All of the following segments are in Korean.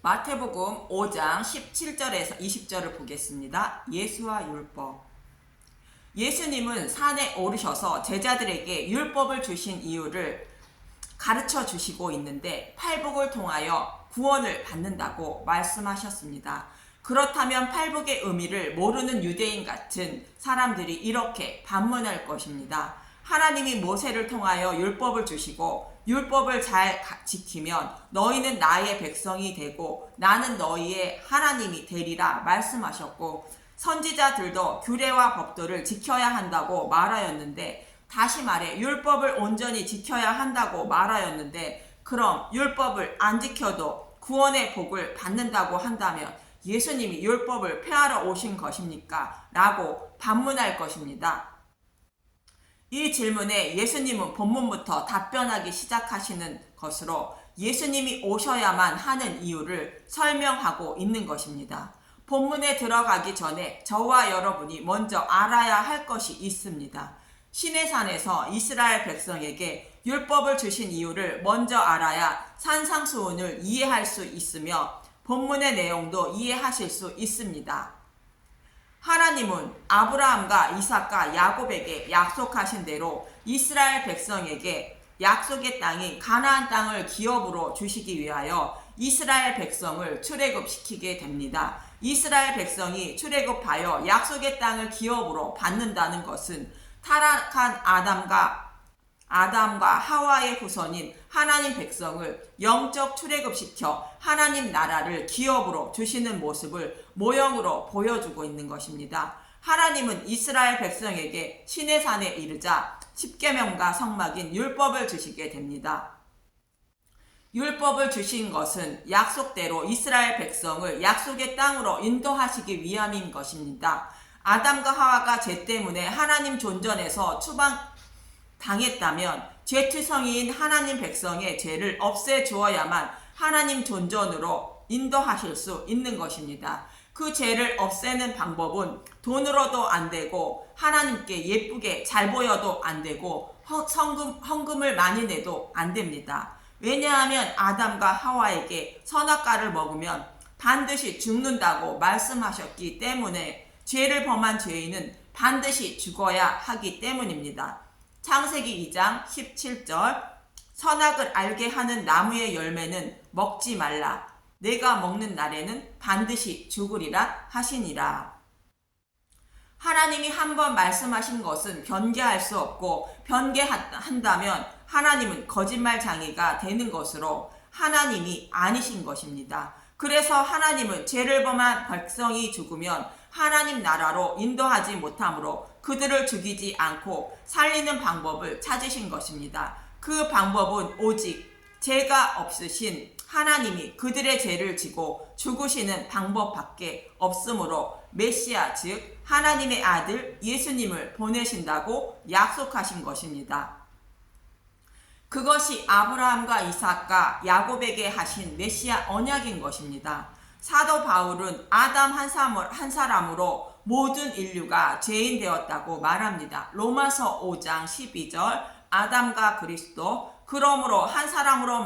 마태복음 5장 17절에서 20절을 보겠습니다. 예수와 율법. 예수님은 산에 오르셔서 제자들에게 율법을 주신 이유를 가르쳐 주시고 있는데 팔복을 통하여 구원을 받는다고 말씀하셨습니다. 그렇다면 팔복의 의미를 모르는 유대인 같은 사람들이 이렇게 반문할 것입니다. 하나님이 모세를 통하여 율법을 주시고 율법을 잘 지키면 너희는 나의 백성이 되고 나는 너희의 하나님이 되리라 말씀하셨고, 선지자들도 규례와 법도를 지켜야 한다고 말하였는데, 다시 말해 율법을 온전히 지켜야 한다고 말하였는데, 그럼 율법을 안 지켜도 구원의 복을 받는다고 한다면 예수님이 율법을 폐하러 오신 것입니까? 라고 반문할 것입니다. 이 질문에 예수님은 본문부터 답변하기 시작하시는 것으로 예수님이 오셔야만 하는 이유를 설명하고 있는 것입니다. 본문에 들어가기 전에 저와 여러분이 먼저 알아야 할 것이 있습니다. 시내산에서 이스라엘 백성에게 율법을 주신 이유를 먼저 알아야 산상수훈을 이해할 수 있으며 본문의 내용도 이해하실 수 있습니다. 하나님은 아브라함과 이삭과 야곱에게 약속하신 대로 이스라엘 백성에게 약속의 땅인 가나안 땅을 기업으로 주시기 위하여 이스라엘 백성을 출애굽시키게 됩니다. 이스라엘 백성이 출애굽하여 약속의 땅을 기업으로 받는다는 것은 타락한 아담과 하와의 후손인 하나님 백성을 영적 출애굽시켜 하나님 나라를 기업으로 주시는 모습을 모형으로 보여주고 있는 것입니다. 하나님은 이스라엘 백성에게 시내산에 이르자 십계명과 성막인 율법을 주시게 됩니다. 율법을 주신 것은 약속대로 이스라엘 백성을 약속의 땅으로 인도하시기 위함인 것입니다. 아담과 하와가 죄 때문에 하나님 존전에서 추방당했다면 죄투성이인 하나님 백성의 죄를 없애주어야만 하나님 존전으로 인도하실 수 있는 것입니다. 그 죄를 없애는 방법은 돈으로도 안 되고 하나님께 예쁘게 잘 보여도 안 되고 헌금을 많이 내도 안 됩니다. 왜냐하면 아담과 하와에게 선악과를 먹으면 반드시 죽는다고 말씀하셨기 때문에 죄를 범한 죄인은 반드시 죽어야 하기 때문입니다. 창세기 2장 17절 선악을 알게 하는 나무의 열매는 먹지 말라. 내가 먹는 날에는 반드시 죽으리라 하시니라. 하나님이 한번 말씀하신 것은 변개할 수 없고 변개한다면 하나님은 거짓말장이가 되는 것으로 하나님이 아니신 것입니다. 그래서 하나님은 죄를 범한 백성이 죽으면 하나님 나라로 인도하지 못하므로 그들을 죽이지 않고 살리는 방법을 찾으신 것입니다. 그 방법은 오직 죄가 없으신 하나님이 그들의 죄를 지고 죽으시는 방법밖에 없으므로 메시아 즉 하나님의 아들 예수님을 보내신다고 약속하신 것입니다. 그것이 아브라함과 이삭과 야곱에게 하신 메시아 언약인 것입니다. 사도 바울은 아담 한 사람으로 모든 인류가 죄인 되었다고 말합니다. 로마서 5장 12절 아담과 그리스도 그러므로 한 사람으로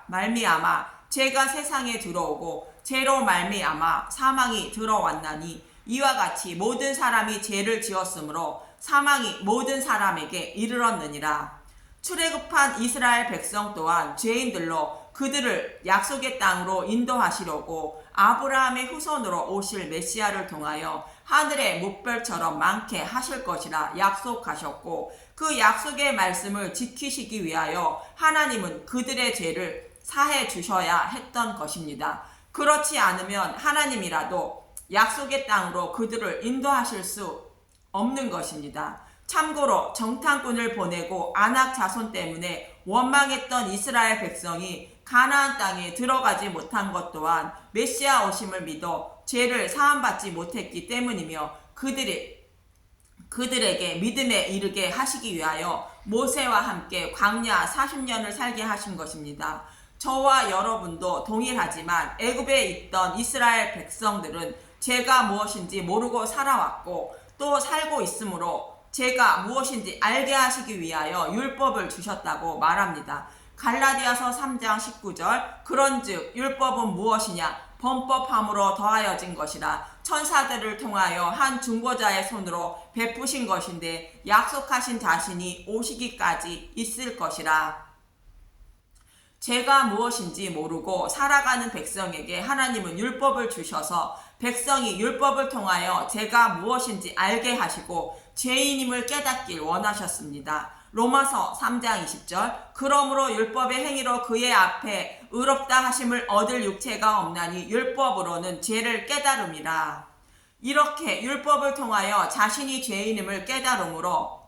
말미암아 죄가 세상에 들어오고 죄로 말미암아 사망이 들어왔나니 이와 같이 모든 사람이 죄를 지었으므로 사망이 모든 사람에게 이르렀느니라. 출애굽한 이스라엘 백성 또한 죄인들로 그들을 약속의 땅으로 인도하시려고 아브라함의 후손으로 오실 메시아를 통하여 하늘의 뭇별처럼 많게 하실 것이라 약속하셨고, 그 약속의 말씀을 지키시기 위하여 하나님은 그들의 죄를 사해 주셔야 했던 것입니다. 그렇지 않으면 하나님이라도 약속의 땅으로 그들을 인도하실 수 없는 것입니다. 참고로 정탐꾼을 보내고 아낙 자손 때문에 원망했던 이스라엘 백성이 가나안 땅에 들어가지 못한 것 또한 메시아 오심을 믿어 죄를 사함받지 못했기 때문이며 그들에게 믿음에 이르게 하시기 위하여 모세와 함께 광야 40년을 살게 하신 것입니다. 저와 여러분도 동일하지만 애굽에 있던 이스라엘 백성들은 죄가 무엇인지 모르고 살아왔고 또 살고 있으므로 죄가 무엇인지 알게 하시기 위하여 율법을 주셨다고 말합니다. 갈라디아서 3장 19절 그런즉 율법은 무엇이냐 범법함으로 더하여진 것이라 천사들을 통하여 한 중보자의 손으로 베푸신 것인데 약속하신 자신이 오시기까지 있을 것이라. 죄가 무엇인지 모르고 살아가는 백성에게 하나님은 율법을 주셔서 백성이 율법을 통하여 죄가 무엇인지 알게 하시고 죄인임을 깨닫길 원하셨습니다. 로마서 3장 20절 그러므로 율법의 행위로 그의 앞에 의롭다 하심을 얻을 육체가 없나니 율법으로는 죄를 깨달음이라. 이렇게 율법을 통하여 자신이 죄인임을 깨달음으로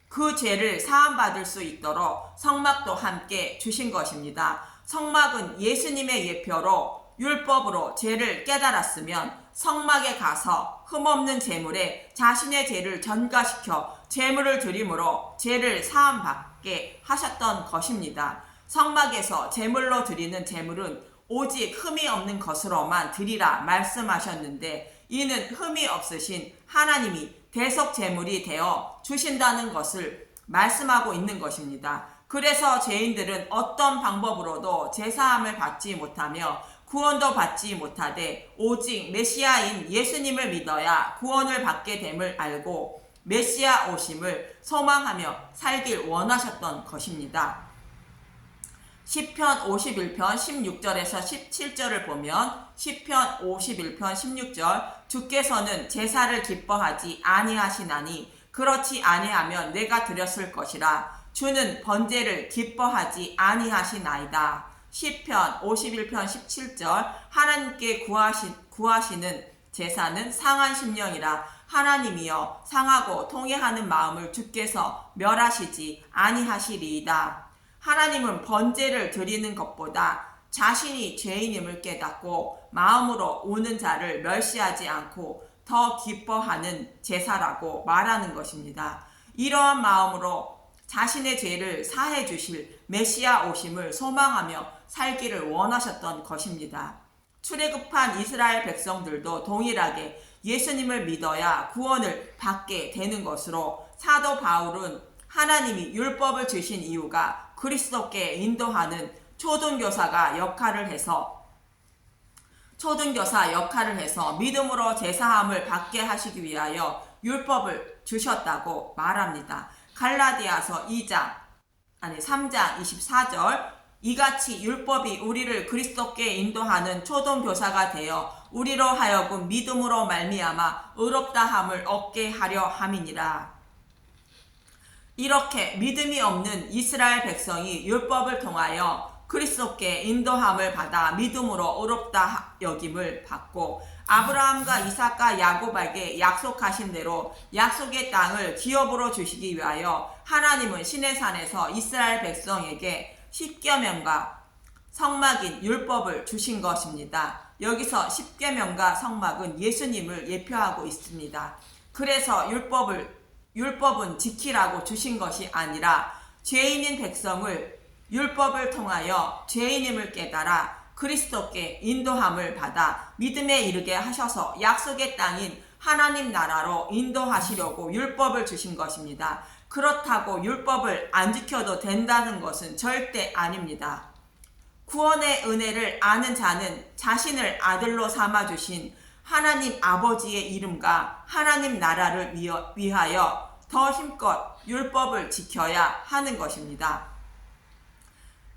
그 죄를 사함받을 수 있도록 성막도 함께 주신 것입니다. 성막은 예수님의 예표로 율법으로 죄를 깨달았으면 성막에 가서 흠없는 제물에 자신의 죄를 전가시켜 제물을 드림으로 죄를 사함받게 하셨던 것입니다. 성막에서 제물로 드리는 제물은 오직 흠이 없는 것으로만 드리라 말씀하셨는데 이는 흠이 없으신 하나님이 대속 제물이 되어 주신다는 것을 말씀하고 있는 것입니다. 그래서 죄인들은 어떤 방법으로도 제사함을 받지 못하며 구원도 받지 못하되 오직 메시아인 예수님을 믿어야 구원을 받게 됨을 알고 메시아 오심을 소망하며 살길 원하셨던 것입니다. 시편 51편 16절에서 17절을 보면 시편 51편 16절 주께서는 제사를 기뻐하지 아니하시나니 그렇지 아니하면 내가 드렸을 것이라 주는 번제를 기뻐하지 아니하시나이다. 시편 51편 17절 하나님께 구하시는 제사는 상한 심령이라 하나님이여 상하고 통회하는 마음을 주께서 멸하시지 아니하시리이다. 하나님은 번제를 드리는 것보다 자신이 죄인임을 깨닫고 마음으로 오는 자를 멸시하지 않고 더 기뻐하는 제사라고 말하는 것입니다. 이러한 마음으로 자신의 죄를 사해 주실 메시아 오심을 소망하며 살기를 원하셨던 것입니다. 출애굽한 이스라엘 백성들도 동일하게 예수님을 믿어야 구원을 받게 되는 것으로 사도 바울은 하나님이 율법을 주신 이유가 그리스도께 인도하는 초등교사 역할을 해서 믿음으로 제사함을 받게 하시기 위하여 율법을 주셨다고 말합니다. 갈라디아서 3장 24절 이같이 율법이 우리를 그리스도께 인도하는 초등교사가 되어 우리로 하여금 믿음으로 말미암아 의롭다함을 얻게 하려 함이니라. 이렇게 믿음이 없는 이스라엘 백성이 율법을 통하여 그리스도께 인도함을 받아 믿음으로 의롭다 여김을 받고 아브라함과 이삭과 야곱에게 약속하신 대로 약속의 땅을 기업으로 주시기 위하여 하나님은 시내산에서 이스라엘 백성에게 십계명과 성막인 율법을 주신 것입니다. 여기서 십계명과 성막은 예수님을 예표하고 있습니다. 그래서 율법은 지키라고 주신 것이 아니라 죄인인 백성을 율법을 통하여 죄인임을 깨달아 그리스도께 인도함을 받아 믿음에 이르게 하셔서 약속의 땅인 하나님 나라로 인도하시려고 율법을 주신 것입니다. 그렇다고 율법을 안 지켜도 된다는 것은 절대 아닙니다. 구원의 은혜를 아는 자는 자신을 아들로 삼아주신 하나님 아버지의 이름과 하나님 나라를 위하여 더 힘껏 율법을 지켜야 하는 것입니다.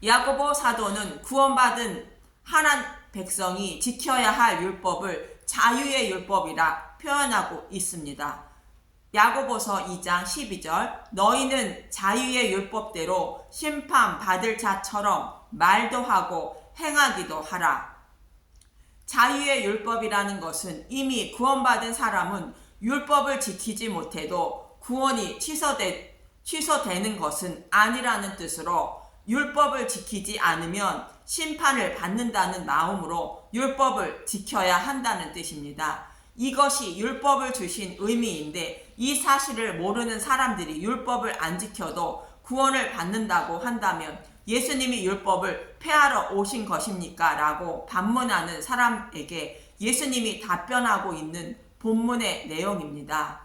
야고보 사도는 구원받은 하나님 백성이 지켜야 할 율법을 자유의 율법이라 표현하고 있습니다. 야고보서 2장 12절 너희는 자유의 율법대로 심판받을 자처럼 말도 하고 행하기도 하라. 자유의 율법이라는 것은 이미 구원받은 사람은 율법을 지키지 못해도 구원이 취소되는 것은 아니라는 뜻으로 율법을 지키지 않으면 심판을 받는다는 마음으로 율법을 지켜야 한다는 뜻입니다. 이것이 율법을 주신 의미인데 이 사실을 모르는 사람들이 율법을 안 지켜도 구원을 받는다고 한다면 예수님이 율법을 폐하러 오신 것입니까? 라고 반문하는 사람에게 예수님이 답변하고 있는 본문의 내용입니다.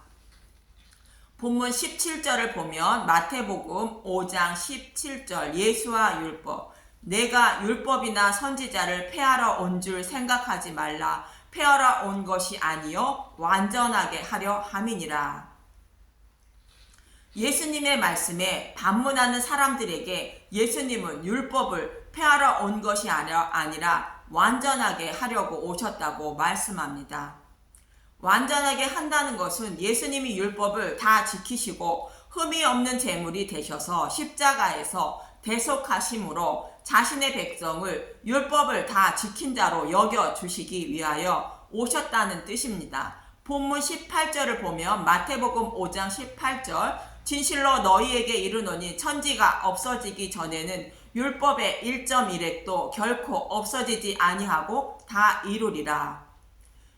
본문 17절을 보면 마태복음 5장 17절 예수와 율법 내가 율법이나 선지자를 폐하러 온 줄 생각하지 말라 폐하러 온 것이 아니요 완전하게 하려 함이니라. 예수님의 말씀에 반문하는 사람들에게 예수님은 율법을 폐하러 온 것이 아니라 완전하게 하려고 오셨다고 말씀합니다. 완전하게 한다는 것은 예수님이 율법을 다 지키시고 흠이 없는 제물이 되셔서 십자가에서 대속하심으로 자신의 백성을 율법을 다 지킨 자로 여겨주시기 위하여 오셨다는 뜻입니다. 본문 18절을 보면 마태복음 5장 18절 진실로 너희에게 이르노니 천지가 없어지기 전에는 율법의 1.1획도 결코 없어지지 아니하고 다 이루리라.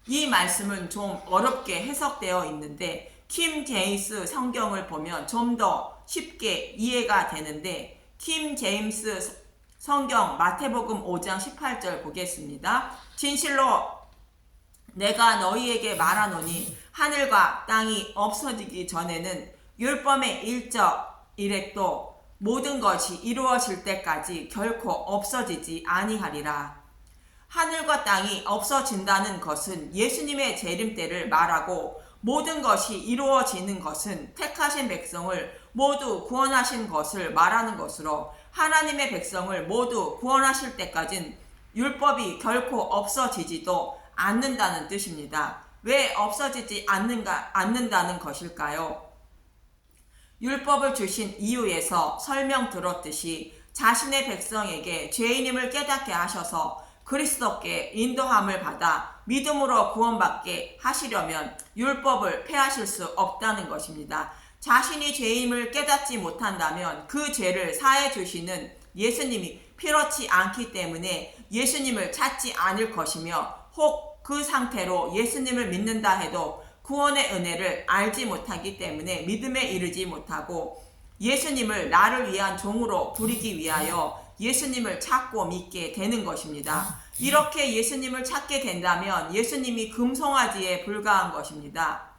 이 말씀은 좀 어렵게 해석되어 있는데 킴 제임스 성경을 보면 좀 더 쉽게 이해가 되는데 킴 제임스 성경 마태복음 5장 18절 보겠습니다. 진실로 내가 너희에게 말하노니 하늘과 땅이 없어지기 전에는 율법의 1.1획도 모든 것이 이루어질 때까지 결코 없어지지 아니하리라. 하늘과 땅이 없어진다는 것은 예수님의 재림 때를 말하고 모든 것이 이루어지는 것은 택하신 백성을 모두 구원하신 것을 말하는 것으로 하나님의 백성을 모두 구원하실 때까진 율법이 결코 없어지지도 않는다는 뜻입니다. 왜 없어지지 않는다는 것일까요? 율법을 주신 이유에서 설명 들었듯이 자신의 백성에게 죄인임을 깨닫게 하셔서 그리스도께 인도함을 받아 믿음으로 구원받게 하시려면 율법을 폐하실 수 없다는 것입니다. 자신이 죄임을 깨닫지 못한다면 그 죄를 사해 주시는 예수님이 필요치 않기 때문에 예수님을 찾지 않을 것이며 혹 그 상태로 예수님을 믿는다 해도 구원의 은혜를 알지 못하기 때문에 믿음에 이르지 못하고 예수님을 나를 위한 종으로 부리기 위하여 예수님을 찾고 믿게 되는 것입니다. 이렇게 예수님을 찾게 된다면 예수님이 금송아지에 불과한 것입니다.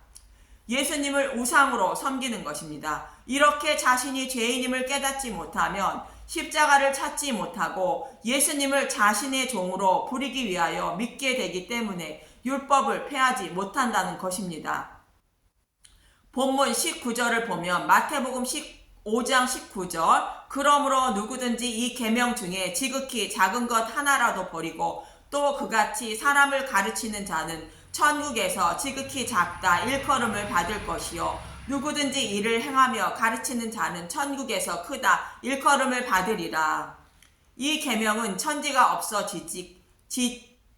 예수님을 우상으로 섬기는 것입니다. 이렇게 자신이 죄인임을 깨닫지 못하면 십자가를 찾지 못하고 예수님을 자신의 종으로 부리기 위하여 믿게 되기 때문에 율법을 폐하지 못한다는 것입니다. 본문 19절을 보면 마태복음 5장 19절 그러므로 누구든지 이 계명 중에 지극히 작은 것 하나라도 버리고 또 그같이 사람을 가르치는 자는 천국에서 지극히 작다 일컬음을 받을 것이요 누구든지 이를 행하며 가르치는 자는 천국에서 크다 일컬음을 받으리라. 이 계명은 천지가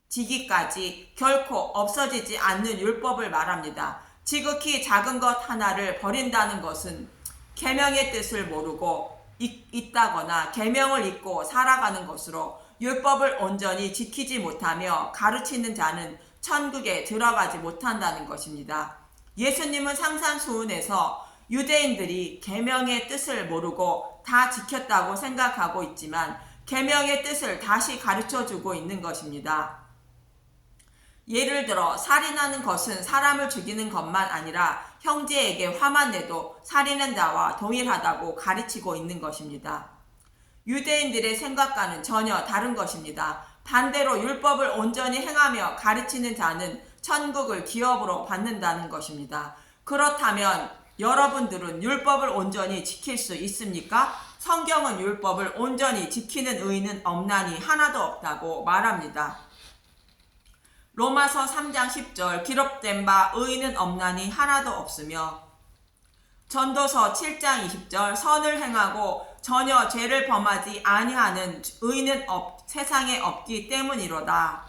없어지기까지 결코 없어지지 않는 율법을 말합니다. 지극히 작은 것 하나를 버린다는 것은 계명의 뜻을 모르고 있다거나 계명을 잊고 살아가는 것으로 율법을 온전히 지키지 못하며 가르치는 자는 천국에 들어가지 못한다는 것입니다. 예수님은 상산수훈에서 유대인들이 계명의 뜻을 모르고 다 지켰다고 생각하고 있지만 계명의 뜻을 다시 가르쳐주고 있는 것입니다. 예를 들어 살인하는 것은 사람을 죽이는 것만 아니라 형제에게 화만 내도 살인한 자와 동일하다고 가르치고 있는 것입니다. 유대인들의 생각과는 전혀 다른 것입니다. 반대로 율법을 온전히 행하며 가르치는 자는 천국을 기업으로 받는다는 것입니다. 그렇다면 여러분들은 율법을 온전히 지킬 수 있습니까? 성경은 율법을 온전히 지키는 의인은 없나니 하나도 없다고 말합니다. 로마서 3장 10절 기록된 바 의인은 없나니 하나도 없으며 전도서 7장 20절 선을 행하고 전혀 죄를 범하지 아니하는 의인은 세상에 없기 때문이로다.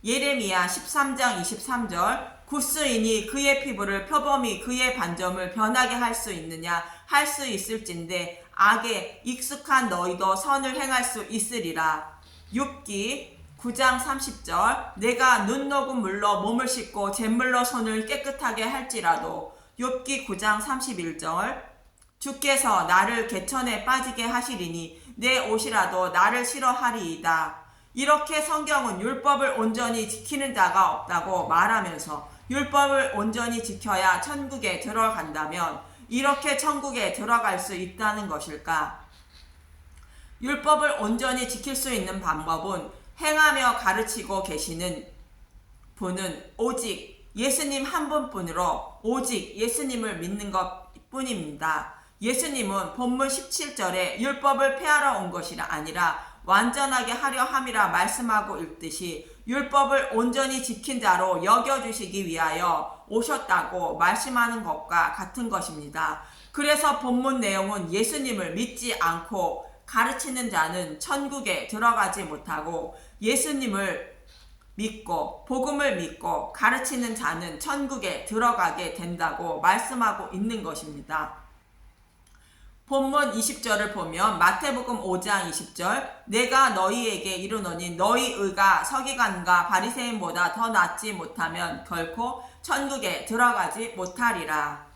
예레미야 13장 23절 굿스인이 그의 피부를 표범이 그의 반점을 변하게 할 수 있느냐 할 수 있을진데 악에 익숙한 너희도 선을 행할 수 있으리라. 욥기 9장 30절 내가 눈 녹은 물로 몸을 씻고 잿물로 손을 깨끗하게 할지라도 욥기 9장 31절 주께서 나를 개천에 빠지게 하시리니 내 옷이라도 나를 싫어하리이다. 이렇게 성경은 율법을 온전히 지키는 자가 없다고 말하면서 율법을 온전히 지켜야 천국에 들어간다면 이렇게 천국에 들어갈 수 있다는 것일까? 율법을 온전히 지킬 수 있는 방법은 행하며 가르치고 계시는 분은 오직 예수님 한 분뿐으로 오직 예수님을 믿는 것 뿐입니다. 예수님은 본문 17절에 율법을 폐하러 온 것이 아니라 완전하게 하려 함이라 말씀하고 있듯이 율법을 온전히 지킨 자로 여겨주시기 위하여 오셨다고 말씀하는 것과 같은 것입니다. 그래서 본문 내용은 예수님을 믿지 않고 가르치는 자는 천국에 들어가지 못하고 예수님을 믿고 복음을 믿고 가르치는 자는 천국에 들어가게 된다고 말씀하고 있는 것입니다. 본문 20절을 보면 마태복음 5장 20절 내가 너희에게 이르노니 너희 의가 서기관과 바리새인보다 더 낫지 못하면 결코 천국에 들어가지 못하리라.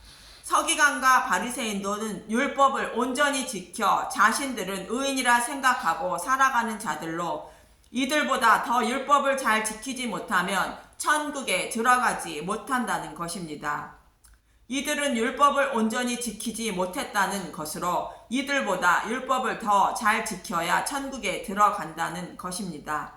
서기관과 바리새인도는 율법을 온전히 지켜 자신들은 의인이라 생각하고 살아가는 자들로 이들보다 더 율법을 잘 지키지 못하면 천국에 들어가지 못한다는 것입니다. 이들은 율법을 온전히 지키지 못했다는 것으로 이들보다 율법을 더 잘 지켜야 천국에 들어간다는 것입니다.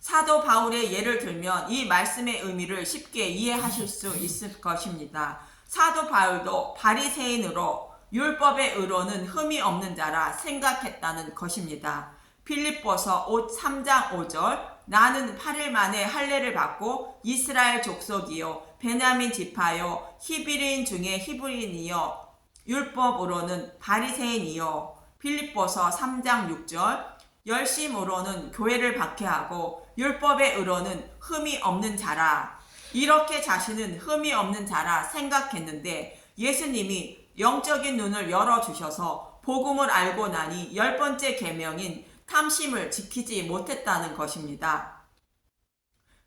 사도 바울의 예를 들면 이 말씀의 의미를 쉽게 이해하실 수 있을 것입니다. 사도 바울도 바리새인으로 율법의 의로는 흠이 없는 자라 생각했다는 것입니다. 빌립보서 3장 5절 나는 8일 만에 할례를 받고 이스라엘 족속이요 베냐민 지파요 히브리인 중에 히브리인이요 율법으로는 바리새인이요 빌립보서 3장 6절 열심으로는 교회를 박해하고 율법의 의로는 흠이 없는 자라. 이렇게 자신은 흠이 없는 자라 생각했는데 예수님이 영적인 눈을 열어주셔서 복음을 알고 나니 10번째 계명인 탐심을 지키지 못했다는 것입니다.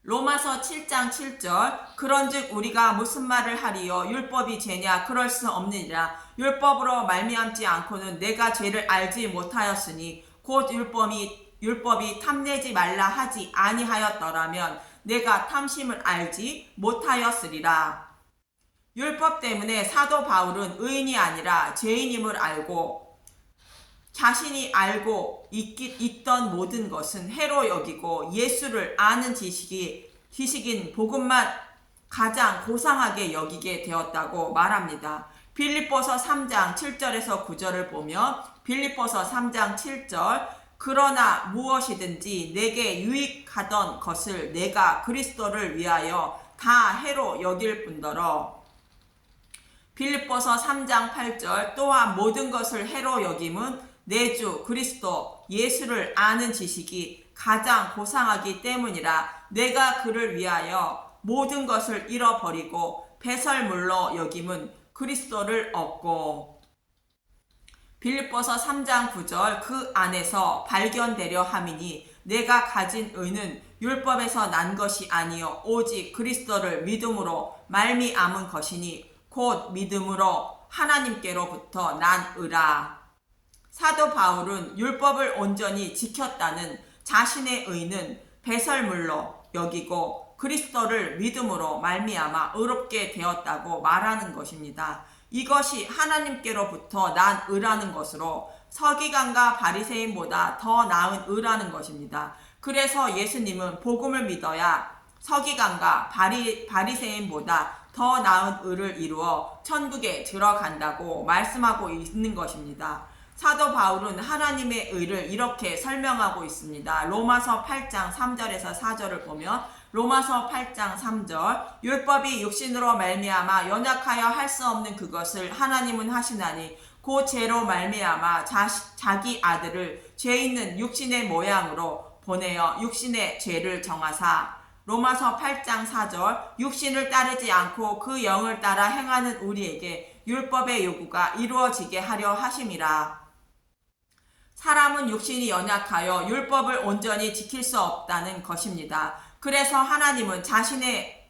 로마서 7장 7절 그런즉 우리가 무슨 말을 하리요 율법이 죄냐 그럴 수 없느니라. 율법으로 말미암지 않고는 내가 죄를 알지 못하였으니 곧 율법이 탐내지 말라 하지 아니하였더라면 내가 탐심을 알지 못하였으리라. 율법 때문에 사도 바울은 의인이 아니라 죄인임을 알고 자신이 알고 있던 모든 것은 해로 여기고 예수를 아는 지식인 복음만 가장 고상하게 여기게 되었다고 말합니다. 빌립보서 3장 7절에서 9절을 보면 빌립보서 3장 7절 그러나 무엇이든지 내게 유익하던 것을 내가 그리스도를 위하여 다 해로 여길 뿐더러 빌립보서 3장 8절 또한 모든 것을 해로 여김은 내 주 그리스도 예수를 아는 지식이 가장 고상하기 때문이라. 내가 그를 위하여 모든 것을 잃어버리고 배설물로 여김은 그리스도를 얻고 빌립보서 3장 9절 그 안에서 발견되려 함이니 내가 가진 의는 율법에서 난 것이 아니요 오직 그리스도를 믿음으로 말미암은 것이니 곧 믿음으로 하나님께로부터 난 의라. 사도 바울은 율법을 온전히 지켰다는 자신의 의는 배설물로 여기고 그리스도를 믿음으로 말미암아 의롭게 되었다고 말하는 것입니다. 이것이 하나님께로부터 난 의라는 것으로 서기관과 바리새인보다 더 나은 의라는 것입니다. 그래서 예수님은 복음을 믿어야 서기관과 바리새인보다 더 나은 의를 이루어 천국에 들어간다고 말씀하고 있는 것입니다. 사도 바울은 하나님의 의를 이렇게 설명하고 있습니다. 로마서 8장 3절에서 4절을 보면 로마서 8장 3절 율법이 육신으로 말미암아 연약하여 할 수 없는 그것을 하나님은 하시나니 그 죄로 말미암아 자기 아들을 죄 있는 육신의 모양으로 보내어 육신의 죄를 정하사 로마서 8장 4절 육신을 따르지 않고 그 영을 따라 행하는 우리에게 율법의 요구가 이루어지게 하려 하심이라. 사람은 육신이 연약하여 율법을 온전히 지킬 수 없다는 것입니다. 그래서 하나님은 자신의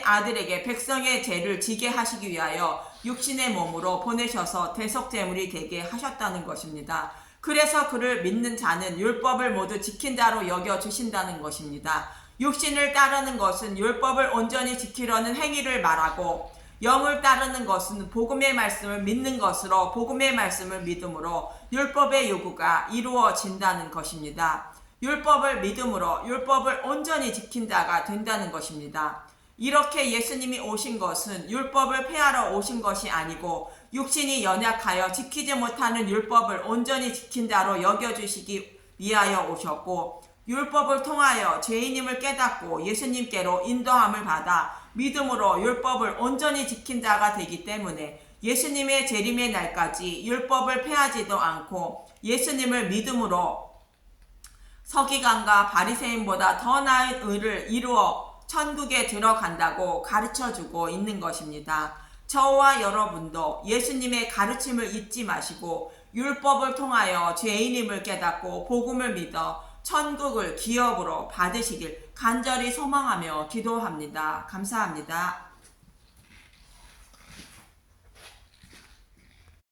아들에게 백성의 죄를 지게 하시기 위하여 육신의 몸으로 보내셔서 대속제물이 되게 하셨다는 것입니다. 그래서 그를 믿는 자는 율법을 모두 지킨 자로 여겨주신다는 것입니다. 육신을 따르는 것은 율법을 온전히 지키려는 행위를 말하고 영을 따르는 것은 복음의 말씀을 믿는 것으로 복음의 말씀을 믿음으로 율법의 요구가 이루어진다는 것입니다. 율법을 믿음으로 율법을 온전히 지킨 자가 된다는 것입니다. 이렇게 예수님이 오신 것은 율법을 폐하러 오신 것이 아니고 육신이 연약하여 지키지 못하는 율법을 온전히 지킨 자로 여겨주시기 위하여 오셨고 율법을 통하여 죄인임을 깨닫고 예수님께로 인도함을 받아 믿음으로 율법을 온전히 지킨 자가 되기 때문에 예수님의 재림의 날까지 율법을 폐하지도 않고 예수님을 믿음으로 서기관과 바리새인보다 더 나은 의를 이루어 천국에 들어간다고 가르쳐주고 있는 것입니다. 저와 여러분도 예수님의 가르침을 잊지 마시고 율법을 통하여 죄인임을 깨닫고 복음을 믿어 천국을 기업으로 받으시길 간절히 소망하며 기도합니다. 감사합니다.